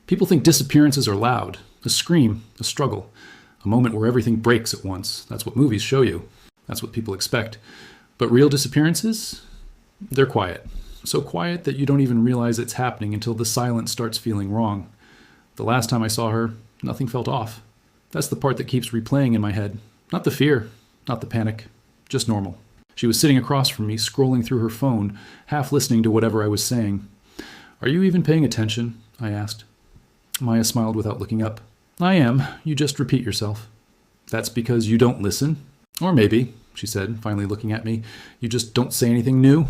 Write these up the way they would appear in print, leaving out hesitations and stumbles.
People think disappearances are loud, a scream, a struggle, a moment where everything breaks at once. That's what movies show you. That's what people expect. But real disappearances? They're quiet. So quiet that you don't even realize it's happening until the silence starts feeling wrong. The last time I saw her, nothing felt off. That's the part that keeps replaying in my head. Not the fear, not the panic, just normal. She was sitting across from me, scrolling through her phone, half listening to whatever I was saying. "Are you even paying attention?" I asked. Maya smiled without looking up. "I am. You just repeat yourself." "That's because you don't listen?" "Or maybe," she said, finally looking at me, "you just don't say anything new."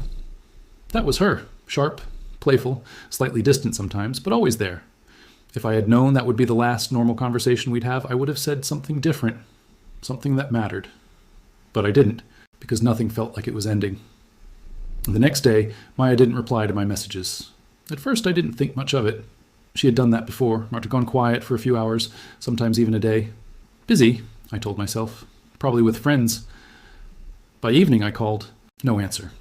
That was her. Sharp, playful, slightly distant sometimes, but always there. If I had known that would be the last normal conversation we'd have, I would have said something different, something that mattered. But I didn't, because nothing felt like it was ending. The next day, Maya didn't reply to my messages. At first, I didn't think much of it. She had done that before, or gone quiet for a few hours, sometimes even a day. Busy, I told myself, probably with friends. By evening, I called. No answer.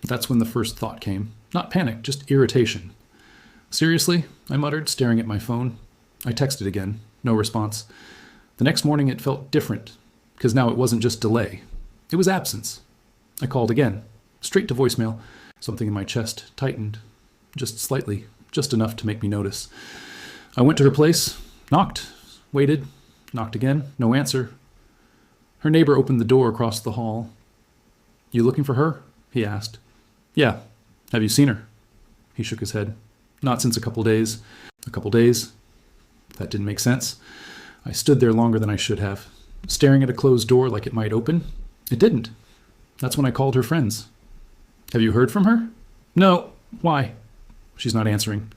That's when the first thought came. Not panic, just irritation. "Seriously?" I muttered, staring at my phone. I texted again. No response. The next morning it felt different, because now it wasn't just delay. It was absence. I called again. Straight to voicemail. Something in my chest tightened. Just slightly. Just enough to make me notice. I went to her place. Knocked. Waited. Knocked again. No answer. Her neighbor opened the door across the hall. "You looking for her?" he asked. "Yeah. Have you seen her?" He shook his head. "Not since a couple days." A couple days? That didn't make sense. I stood there longer than I should have, staring at a closed door like it might open. It didn't. That's when I called her friends. "Have you heard from her?" "No. Why?" She's not answering.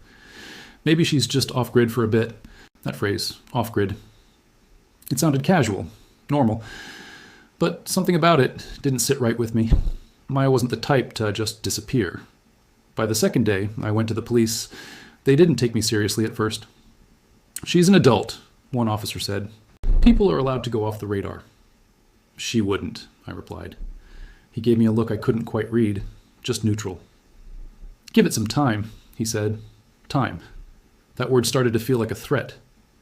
Maybe she's just off-grid for a bit. That phrase, off-grid. It sounded casual, normal. But something about it didn't sit right with me. Maya wasn't the type to just disappear. By the second day, I went to the police. They didn't take me seriously at first. "She's an adult," one officer said. "People are allowed to go off the radar." "She wouldn't," I replied. He gave me a look I couldn't quite read, just neutral. "Give it some time," he said. Time. That word started to feel like a threat,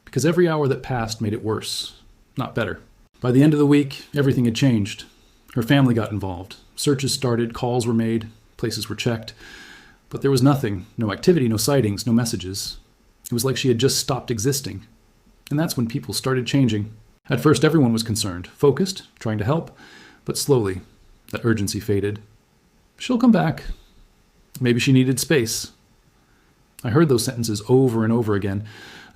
because every hour that passed made it worse, not better. By the end of the week, everything had changed. Her family got involved. Searches started, calls were made, places were checked. But there was nothing, no activity, no sightings, no messages. It was like she had just stopped existing. And that's when people started changing. At first, everyone was concerned, focused, trying to help, but slowly, that urgency faded. "She'll come back." Maybe she needed space. I heard those sentences over and over again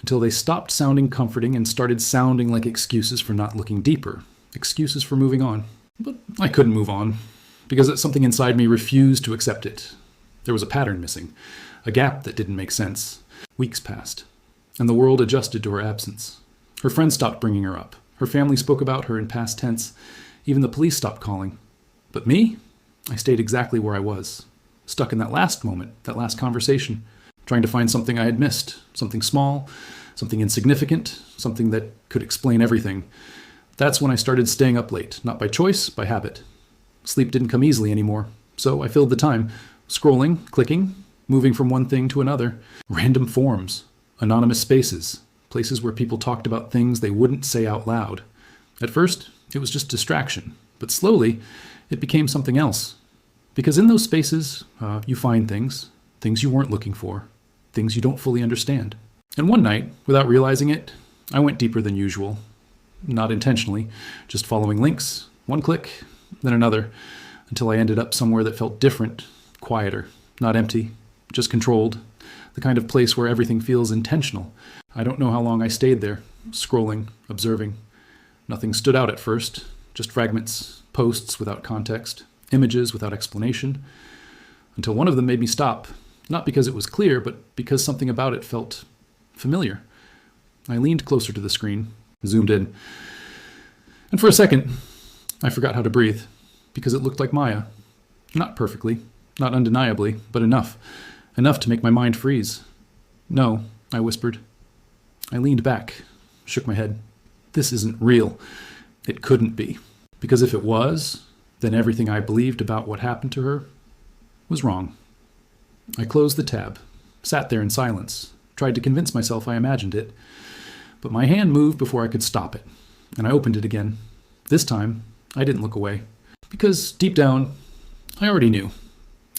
until they stopped sounding comforting and started sounding like excuses for not looking deeper, excuses for moving on. But I couldn't move on, because something inside me refused to accept it. There was a pattern missing, a gap that didn't make sense. Weeks passed, and the world adjusted to her absence. Her friends stopped bringing her up. Her family spoke about her in past tense. Even the police stopped calling. But me? I stayed exactly where I was, stuck in that last moment, that last conversation, trying to find something I had missed, something small, something insignificant, something that could explain everything. That's when I started staying up late, not by choice, by habit. Sleep didn't come easily anymore, so I filled the time, scrolling, clicking, moving from one thing to another. Random forums, anonymous spaces, places where people talked about things they wouldn't say out loud. At first, it was just distraction, but slowly, it became something else. Because in those spaces, you find things you weren't looking for, things you don't fully understand. And one night, without realizing it, I went deeper than usual. Not intentionally, just following links, one click, then another, until I ended up somewhere that felt different, quieter, not empty, just controlled, the kind of place where everything feels intentional. I don't know how long I stayed there, scrolling, observing. Nothing stood out at first, just fragments, posts without context, images without explanation, until one of them made me stop, not because it was clear, but because something about it felt familiar. I leaned closer to the screen, zoomed in, and for a second, I forgot how to breathe, because it looked like Maya. Not perfectly, not undeniably, but enough to make my mind freeze. "No," I whispered. I leaned back, shook my head. This isn't real. It couldn't be. Because if it was, then everything I believed about what happened to her was wrong. I closed the tab, sat there in silence, tried to convince myself I imagined it. But my hand moved before I could stop it, and I opened it again. This time, I didn't look away, because deep down, I already knew.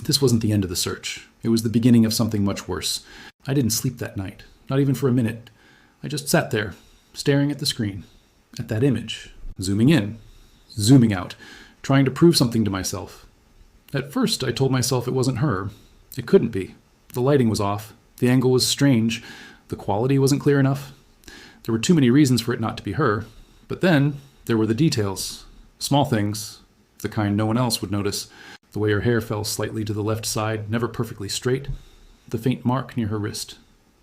This wasn't the end of the search. It was the beginning of something much worse. I didn't sleep that night, not even for a minute. I just sat there, staring at the screen, at that image, zooming in, zooming out, trying to prove something to myself. At first, I told myself it wasn't her. It couldn't be. The lighting was off. The angle was strange. The quality wasn't clear enough. There were too many reasons for it not to be her. But then, there were the details. Small things, the kind no one else would notice. The way her hair fell slightly to the left side, never perfectly straight. The faint mark near her wrist.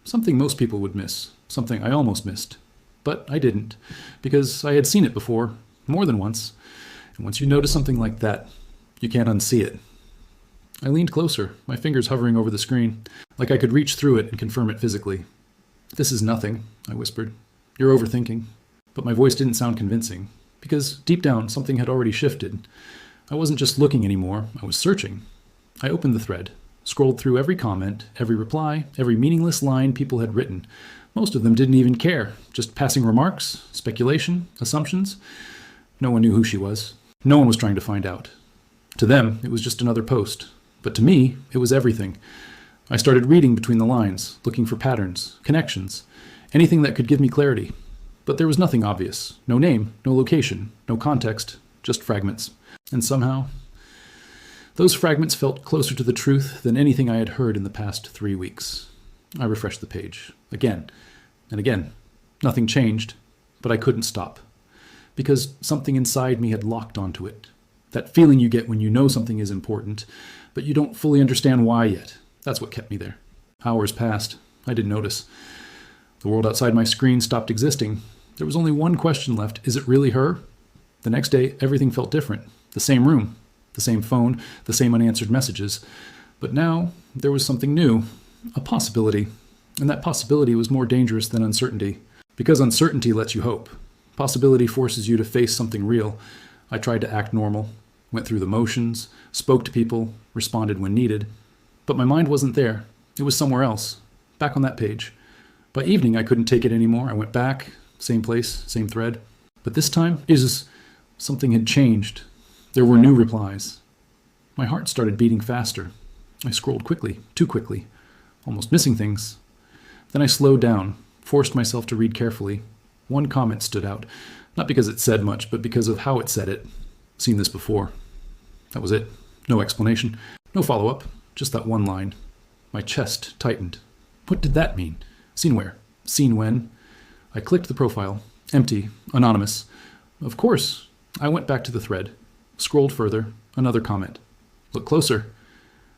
Something most people would miss. Something I almost missed. But I didn't, because I had seen it before, more than once. And once you notice something like that, you can't unsee it. I leaned closer, my fingers hovering over the screen, like I could reach through it and confirm it physically. "This is nothing," I whispered. "You're overthinking." But my voice didn't sound convincing, because deep down something had already shifted. I wasn't just looking anymore, I was searching. I opened the thread, scrolled through every comment, every reply, every meaningless line people had written. Most of them didn't even care, just passing remarks, speculation, assumptions. No one knew who she was. No one was trying to find out. To them, it was just another post. But to me, it was everything. I started reading between the lines, looking for patterns, connections, anything that could give me clarity. But there was nothing obvious. No name, no location, no context, just fragments. And somehow, those fragments felt closer to the truth than anything I had heard in the past 3 weeks. I refreshed the page, again and again. Nothing changed, but I couldn't stop. Because something inside me had locked onto it. That feeling you get when you know something is important, but you don't fully understand why yet. That's what kept me there. Hours passed. I didn't notice. The world outside my screen stopped existing. There was only one question left. Is it really her? The next day, everything felt different. The same room, the same phone, the same unanswered messages. But now, there was something new. A possibility. And that possibility was more dangerous than uncertainty. Because uncertainty lets you hope. Possibility forces you to face something real. I tried to act normal, went through the motions, spoke to people, responded when needed. But my mind wasn't there. It was somewhere else, back on that page. By evening, I couldn't take it anymore. I went back, same place, same thread. But this time, something had changed. There were new replies. My heart started beating faster. I scrolled quickly, too quickly, almost missing things. Then I slowed down, forced myself to read carefully. One comment stood out, not because it said much, but because of how it said it. Seen this before. That was it. No explanation. No follow-up. Just that one line. My chest tightened. What did that mean? Seen where? Seen when? I clicked the profile. Empty. Anonymous. Of course. I went back to the thread. Scrolled further. Another comment. Look closer.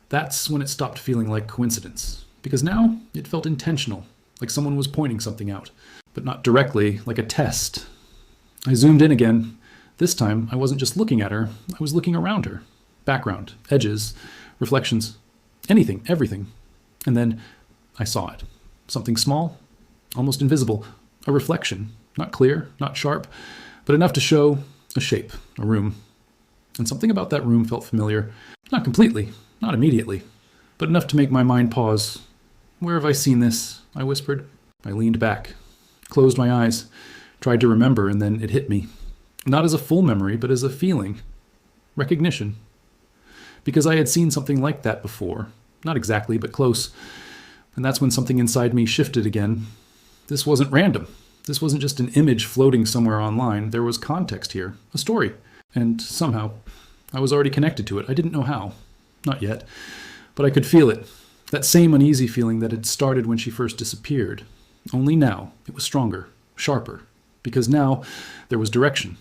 That's when it stopped feeling like coincidence. Because now it felt intentional. Like someone was pointing something out. But not directly, like a test. I zoomed in again. This time, I wasn't just looking at her, I was looking around her. Background, edges, reflections, anything, everything. And then I saw it. Something small, almost invisible. A reflection, not clear, not sharp, but enough to show a shape, a room. And something about that room felt familiar. Not completely, not immediately, but enough to make my mind pause. Where have I seen this? I whispered. I leaned back. Closed my eyes, tried to remember, and then it hit me. Not as a full memory, but as a feeling. Recognition. Because I had seen something like that before. Not exactly, but close. And that's when something inside me shifted again. This wasn't random. This wasn't just an image floating somewhere online. There was context here, a story. And somehow, I was already connected to it. I didn't know how. Not yet. But I could feel it. That same uneasy feeling that had started when she first disappeared. Only now, it was stronger, sharper, because now there was direction.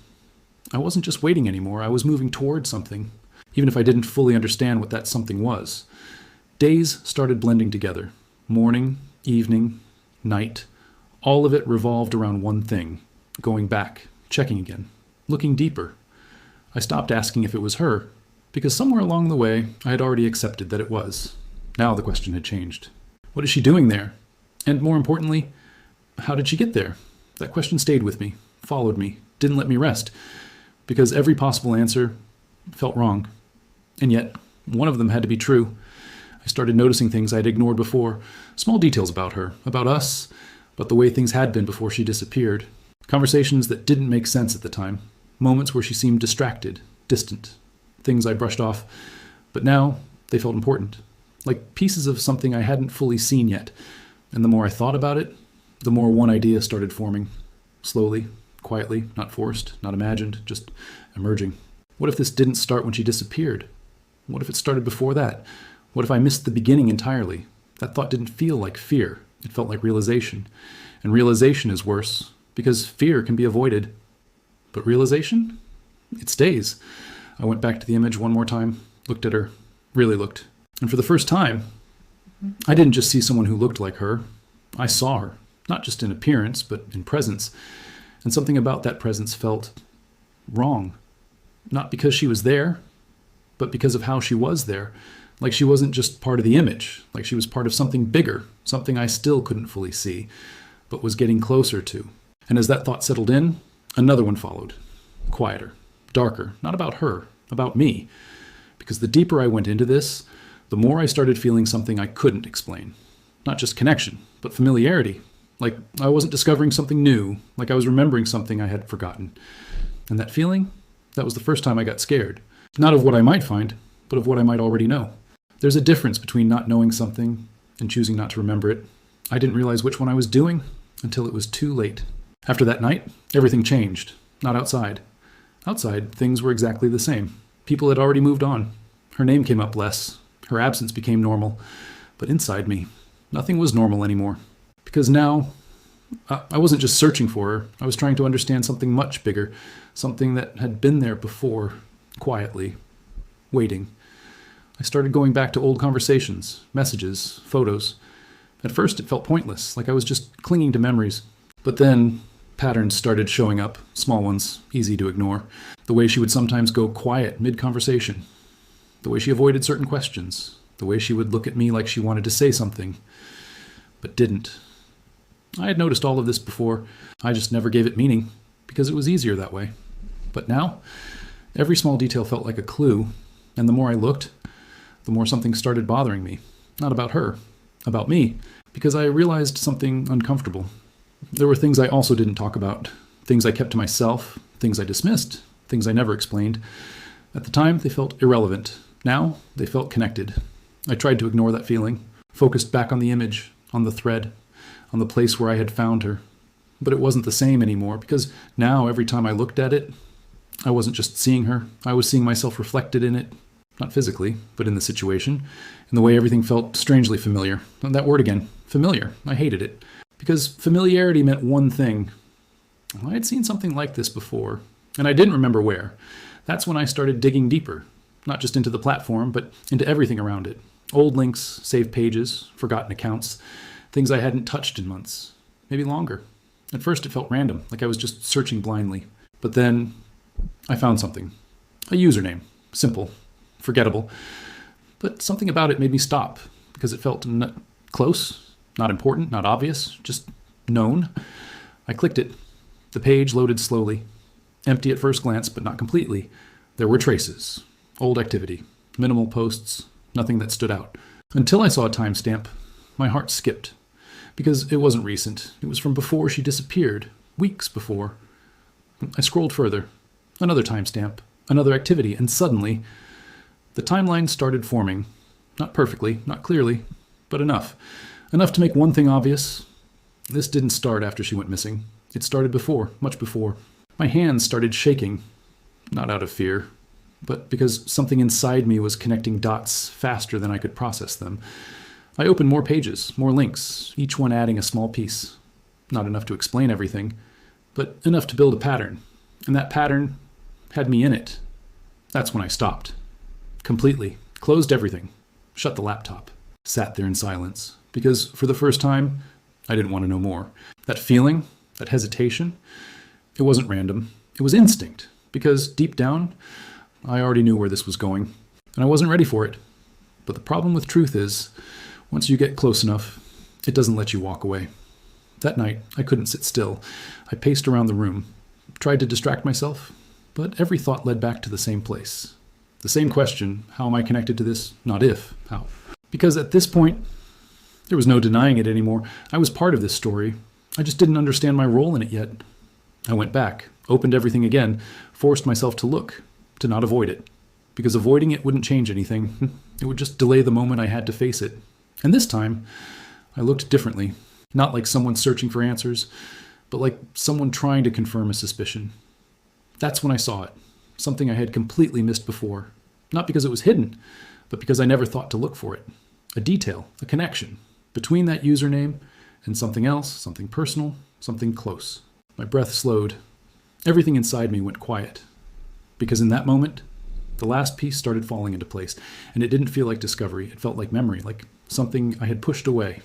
I wasn't just waiting anymore, I was moving toward something, even if I didn't fully understand what that something was. Days started blending together. Morning, evening, night. All of it revolved around one thing. Going back, checking again, looking deeper. I stopped asking if it was her, because somewhere along the way, I had already accepted that it was. Now the question had changed. What is she doing there? And more importantly, how did she get there? That question stayed with me, followed me, didn't let me rest, because every possible answer felt wrong. And yet, one of them had to be true. I started noticing things I'd ignored before, small details about her, about us, about the way things had been before she disappeared. Conversations that didn't make sense at the time, moments where she seemed distracted, distant, things I brushed off, but now they felt important, like pieces of something I hadn't fully seen yet. And the more I thought about it, the more one idea started forming, slowly, quietly, not forced, not imagined, just emerging. What if this didn't start when she disappeared? What if it started before that? What if I missed the beginning entirely? That thought didn't feel like fear. It felt like realization. And realization is worse, because fear can be avoided. But realization? It stays. I went back to the image one more time, looked at her, really looked. And for the first time, I didn't just see someone who looked like her. I saw her, not just in appearance, but in presence. And something about that presence felt wrong. Not because she was there, but because of how she was there. Like she wasn't just part of the image, like she was part of something bigger, something I still couldn't fully see, but was getting closer to. And as that thought settled in, another one followed. Quieter, darker, not about her, about me. Because the deeper I went into this, the more I started feeling something I couldn't explain. Not just connection, but familiarity. Like I wasn't discovering something new, like I was remembering something I had forgotten. And that feeling, that was the first time I got scared. Not of what I might find, but of what I might already know. There's a difference between not knowing something and choosing not to remember it. I didn't realize which one I was doing until it was too late. After that night, everything changed. Not outside. Outside, things were exactly the same. People had already moved on. Her name came up less. Her absence became normal. But inside me, nothing was normal anymore. Because now, I wasn't just searching for her. I was trying to understand something much bigger. Something that had been there before, quietly, waiting. I started going back to old conversations, messages, photos. At first it felt pointless, like I was just clinging to memories. But then patterns started showing up, small ones, easy to ignore. The way she would sometimes go quiet mid-conversation. The way she avoided certain questions. The way she would look at me like she wanted to say something, but didn't. I had noticed all of this before. I just never gave it meaning, because it was easier that way. But now, every small detail felt like a clue, and the more I looked, the more something started bothering me. Not about her, about me, because I realized something uncomfortable. There were things I also didn't talk about, things I kept to myself, things I dismissed, things I never explained. At the time, they felt irrelevant. Now, they felt connected. I tried to ignore that feeling, focused back on the image, on the thread, on the place where I had found her. But it wasn't the same anymore, because now, every time I looked at it, I wasn't just seeing her, I was seeing myself reflected in it. Not physically, but in the situation, in the way everything felt strangely familiar. And that word again, familiar. I hated it. Because familiarity meant one thing. I had seen something like this before, and I didn't remember where. That's when I started digging deeper, not just into the platform, but into everything around it. Old links, saved pages, forgotten accounts, things I hadn't touched in months, maybe longer. At first it felt random, like I was just searching blindly. But then I found something. A username. Simple. Forgettable. But something about it made me stop, because it felt close, not important, not obvious, just known. I clicked it. The page loaded slowly. Empty at first glance, but not completely. There were traces. Old activity. Minimal posts. Nothing that stood out. Until I saw a timestamp, my heart skipped. Because it wasn't recent. It was from before she disappeared. Weeks before. I scrolled further. Another timestamp. Another activity. And suddenly, the timeline started forming. Not perfectly, not clearly, but enough. Enough to make one thing obvious. This didn't start after she went missing. It started before, much before. My hands started shaking. Not out of fear, but because something inside me was connecting dots faster than I could process them. I opened more pages, more links, each one adding a small piece. Not enough to explain everything, but enough to build a pattern. And that pattern had me in it. That's when I stopped. Completely. Closed everything. Shut the laptop. Sat there in silence. Because for the first time, I didn't want to know more. That feeling, that hesitation, it wasn't random. It was instinct. Because deep down, I already knew where this was going. And I wasn't ready for it. But the problem with truth is, once you get close enough, it doesn't let you walk away. That night, I couldn't sit still. I paced around the room. Tried to distract myself. But every thought led back to the same place. The same question, how am I connected to this? Not if, how. Because at this point, there was no denying it anymore. I was part of this story. I just didn't understand my role in it yet. I went back, opened everything again, forced myself to look, to not avoid it. Because avoiding it wouldn't change anything. It would just delay the moment I had to face it. And this time, I looked differently. Not like someone searching for answers, but like someone trying to confirm a suspicion. That's when I saw it. Something I had completely missed before. Not because it was hidden, but because I never thought to look for it. A detail, a connection, between that username and something else, something personal, something close. My breath slowed. Everything inside me went quiet. Because in that moment, the last piece started falling into place, and it didn't feel like discovery. It felt like memory, like something I had pushed away.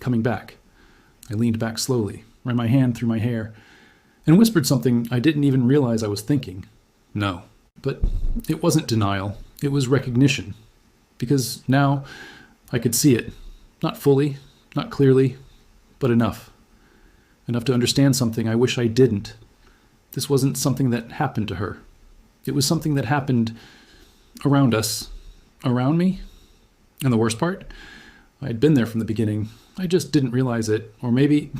Coming back. I leaned back slowly, ran my hand through my hair, and whispered something I didn't even realize I was thinking. No. But it wasn't denial. It was recognition. Because now I could see it. Not fully, not clearly, but enough. Enough to understand something I wish I didn't. This wasn't something that happened to her. It was something that happened around us. Around me? And the worst part? I had been there from the beginning. I just didn't realize it. Or maybe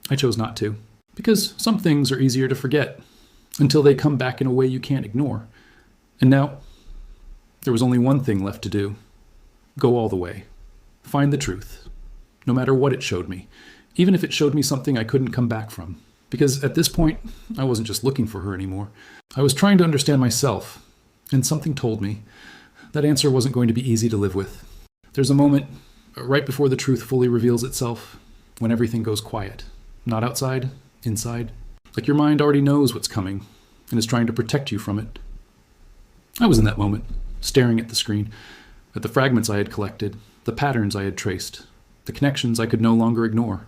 I chose not to. Because some things are easier to forget until they come back in a way you can't ignore. And now, there was only one thing left to do. Go all the way. Find the truth. No matter what it showed me. Even if it showed me something I couldn't come back from. Because at this point, I wasn't just looking for her anymore. I was trying to understand myself. And something told me that answer wasn't going to be easy to live with. There's a moment right before the truth fully reveals itself, when everything goes quiet. Not outside, inside. Like your mind already knows what's coming and is trying to protect you from it. I was in that moment, staring at the screen, at the fragments I had collected, the patterns I had traced, the connections I could no longer ignore.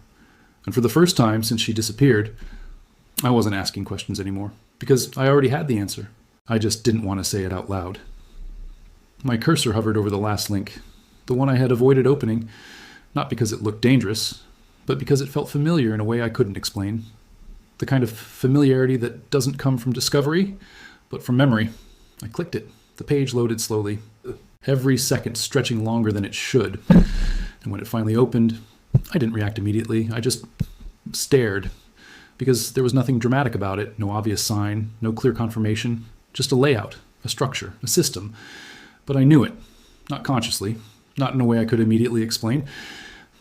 And for the first time since she disappeared, I wasn't asking questions anymore, because I already had the answer. I just didn't want to say it out loud. My cursor hovered over the last link, the one I had avoided opening, not because it looked dangerous, but because it felt familiar in a way I couldn't explain. The kind of familiarity that doesn't come from discovery, but from memory. I clicked it. The page loaded slowly, every second stretching longer than it should. And when it finally opened, I didn't react immediately. I just stared, because there was nothing dramatic about it, no obvious sign, no clear confirmation, just a layout, a structure, a system. But I knew it, not consciously, not in a way I could immediately explain,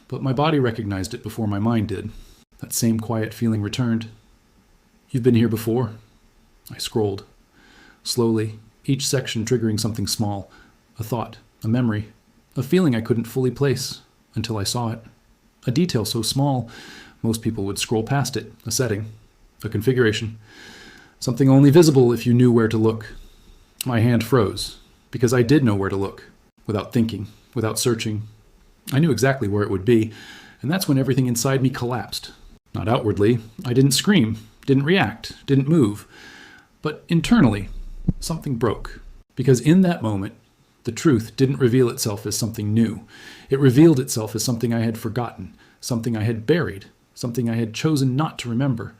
but my body recognized it before my mind did. That same quiet feeling returned. You've been here before? I scrolled. Slowly, each section triggering something small. A thought, a memory, a feeling I couldn't fully place until I saw it. A detail so small, most people would scroll past it. A setting, a configuration. Something only visible if you knew where to look. My hand froze, because I did know where to look, without thinking, without searching. I knew exactly where it would be, and that's when everything inside me collapsed. Not outwardly. I didn't scream, didn't react, didn't move. But internally, something broke. Because in that moment, the truth didn't reveal itself as something new. It revealed itself as something I had forgotten, something I had buried, something I had chosen not to remember.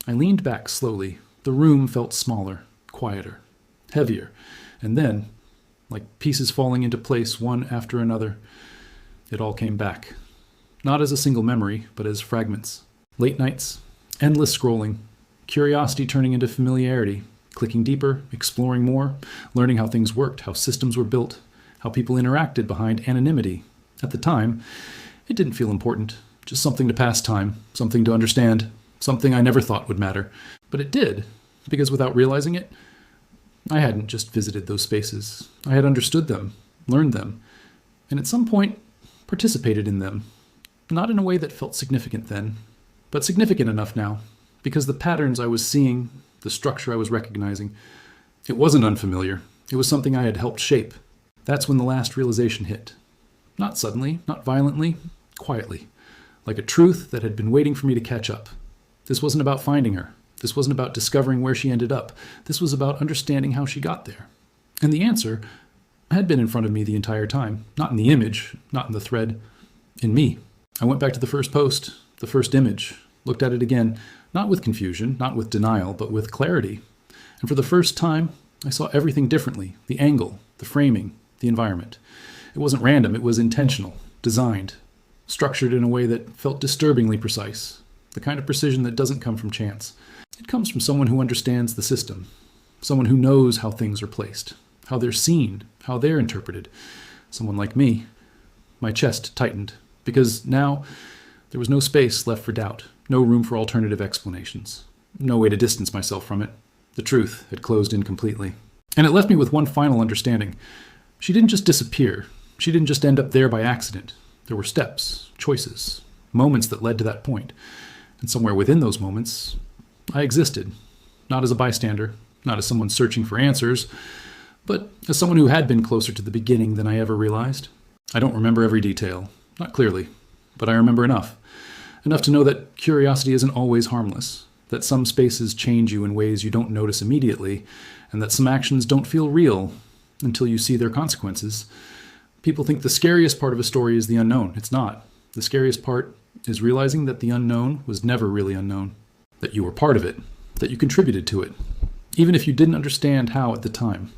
I leaned back slowly. The room felt smaller, quieter, heavier. And then, like pieces falling into place one after another, it all came back. Not as a single memory, but as fragments. Late nights, endless scrolling, curiosity turning into familiarity, clicking deeper, exploring more, learning how things worked, how systems were built, how people interacted behind anonymity. At the time, it didn't feel important, just something to pass time, something to understand, something I never thought would matter. But it did, because without realizing it, I hadn't just visited those spaces. I had understood them, learned them, and at some point, participated in them. Not in a way that felt significant then, but significant enough now, because the patterns I was seeing, the structure I was recognizing, it wasn't unfamiliar. It was something I had helped shape. That's when the last realization hit. Not suddenly, not violently, quietly, like a truth that had been waiting for me to catch up. This wasn't about finding her. This wasn't about discovering where she ended up. This was about understanding how she got there. And the answer had been in front of me the entire time. Not in the image, not in the thread, in me. I went back to the first post, the first image, looked at it again, not with confusion, not with denial, but with clarity. And for the first time, I saw everything differently. The angle, the framing, the environment. It wasn't random, it was intentional, designed, structured in a way that felt disturbingly precise, the kind of precision that doesn't come from chance. It comes from someone who understands the system, someone who knows how things are placed, how they're seen, how they're interpreted. Someone like me. My chest tightened, because now there was no space left for doubt, no room for alternative explanations, no way to distance myself from it. The truth had closed in completely. And it left me with one final understanding. She didn't just disappear. She didn't just end up there by accident. There were steps, choices, moments that led to that point. And somewhere within those moments, I existed. Not as a bystander, not as someone searching for answers, but as someone who had been closer to the beginning than I ever realized. I don't remember every detail, not clearly, but I remember enough. Enough to know that curiosity isn't always harmless, that some spaces change you in ways you don't notice immediately, and that some actions don't feel real until you see their consequences. People think the scariest part of a story is the unknown. It's not. The scariest part is realizing that the unknown was never really unknown, that you were part of it, that you contributed to it, even if you didn't understand how at the time.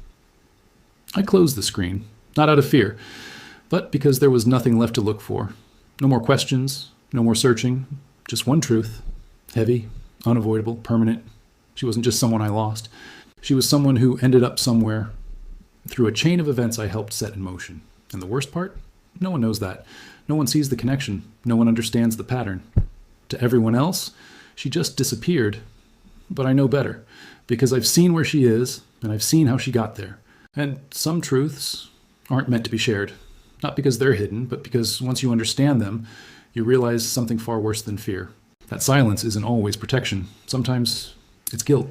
I closed the screen, not out of fear, but because there was nothing left to look for. No more questions, no more searching, just one truth, heavy, unavoidable, permanent. She wasn't just someone I lost. She was someone who ended up somewhere through a chain of events I helped set in motion. And the worst part? No one knows that. No one sees the connection. No one understands the pattern. To everyone else, she just disappeared. But I know better, because I've seen where she is, and I've seen how she got there. And some truths aren't meant to be shared. Not because they're hidden, but because once you understand them, you realize something far worse than fear. That silence isn't always protection. Sometimes it's guilt.